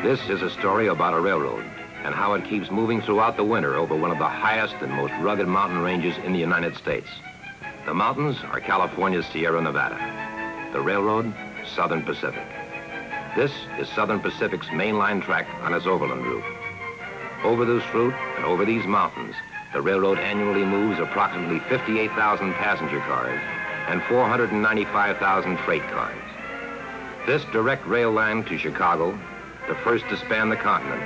This is a story about a railroad and how it keeps moving throughout the winter over one of the highest and most rugged mountain ranges in the United States. The mountains are California's Sierra Nevada. The railroad, Southern Pacific. This is Southern Pacific's mainline track on its overland route. Over this route and over these mountains, the railroad annually moves approximately 58,000 passenger cars and 495,000 freight cars. This direct rail line to Chicago, the first to span the continent,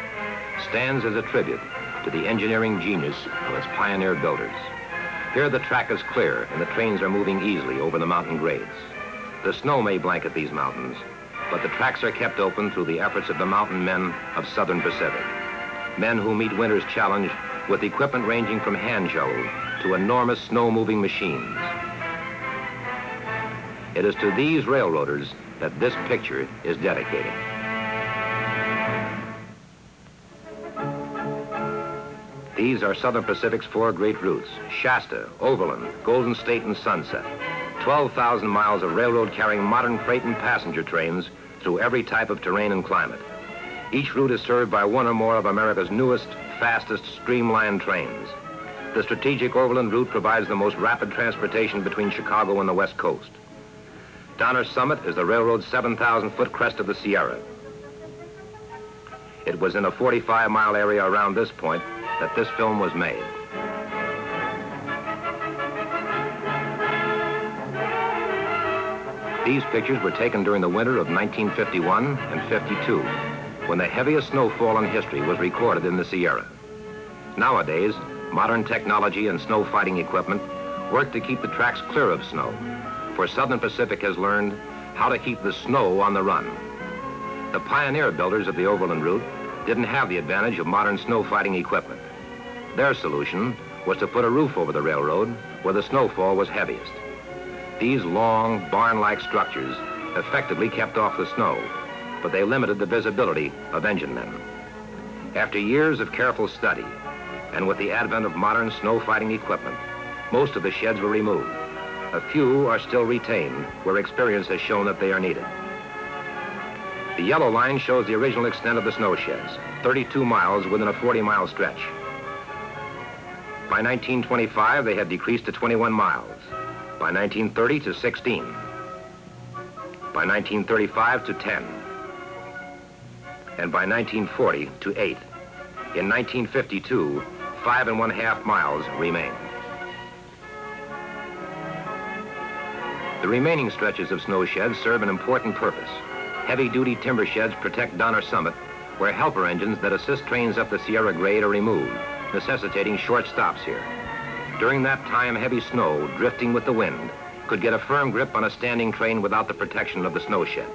stands as a tribute to the engineering genius of its pioneer builders. Here the track is clear and the trains are moving easily over the mountain grades. The snow may blanket these mountains, but the tracks are kept open through the efforts of the mountain men of Southern Pacific. Men who meet winter's challenge with equipment ranging from hand shovels to enormous snow-moving machines. It is to these railroaders that this picture is dedicated. These are Southern Pacific's four great routes: Shasta, Overland, Golden State, and Sunset. 12,000 miles of railroad carrying modern freight and passenger trains through every type of terrain and climate. Each route is served by one or more of America's newest, fastest, streamlined trains. The strategic Overland route provides the most rapid transportation between Chicago and the West Coast. Donner Summit is the railroad's 7,000-foot crest of the Sierra. It was in a 45-mile area around this point that this film was made. These pictures were taken during the winter of 1951 and 52, when the heaviest snowfall in history was recorded in the Sierra. Nowadays, modern technology and snow fighting equipment work to keep the tracks clear of snow, for Southern Pacific has learned how to keep the snow on the run. The pioneer builders of the Overland route didn't have the advantage of modern snow fighting equipment. Their solution was to put a roof over the railroad where the snowfall was heaviest. These long, barn-like structures effectively kept off the snow, but they limited the visibility of engine men. After years of careful study, and with the advent of modern snow fighting equipment, most of the sheds were removed. A few are still retained where experience has shown that they are needed. The yellow line shows the original extent of the snow sheds, 32 miles within a 40-mile stretch. By 1925, they had decreased to 21 miles. By 1930 to 16. By 1935 to 10. And by 1940 to 8. In 1952, 5½ miles remained. The remaining stretches of snow sheds serve an important purpose. Heavy-duty timber sheds protect Donner Summit, where helper engines that assist trains up the Sierra Grade are removed, necessitating short stops here. During that time, heavy snow, drifting with the wind, could get a firm grip on a standing train without the protection of the snow sheds.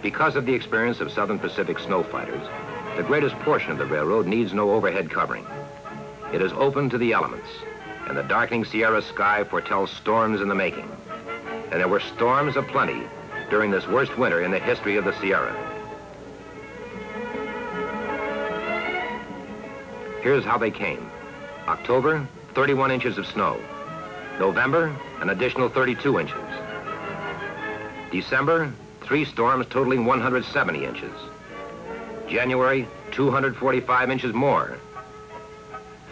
Because of the experience of Southern Pacific snow fighters, the greatest portion of the railroad needs no overhead covering. It is open to the elements, and the darkening Sierra sky foretells storms in the making. And there were storms aplenty during this worst winter in the history of the Sierra. Here's how they came. October, 31 inches of snow. November, an additional 32 inches. December, 3 storms totaling 170 inches. January, 245 inches more.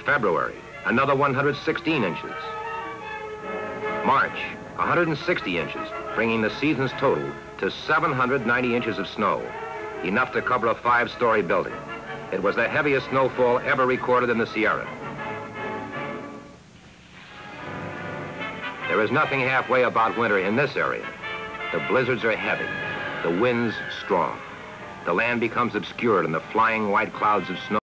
February, another 116 inches. March, 160 inches, bringing the season's total to 790 inches of snow, enough to cover a 5-story building. It was the heaviest snowfall ever recorded in the Sierra. There is nothing halfway about winter in this area. The blizzards are heavy, the winds strong. The land becomes obscured in the flying white clouds of snow.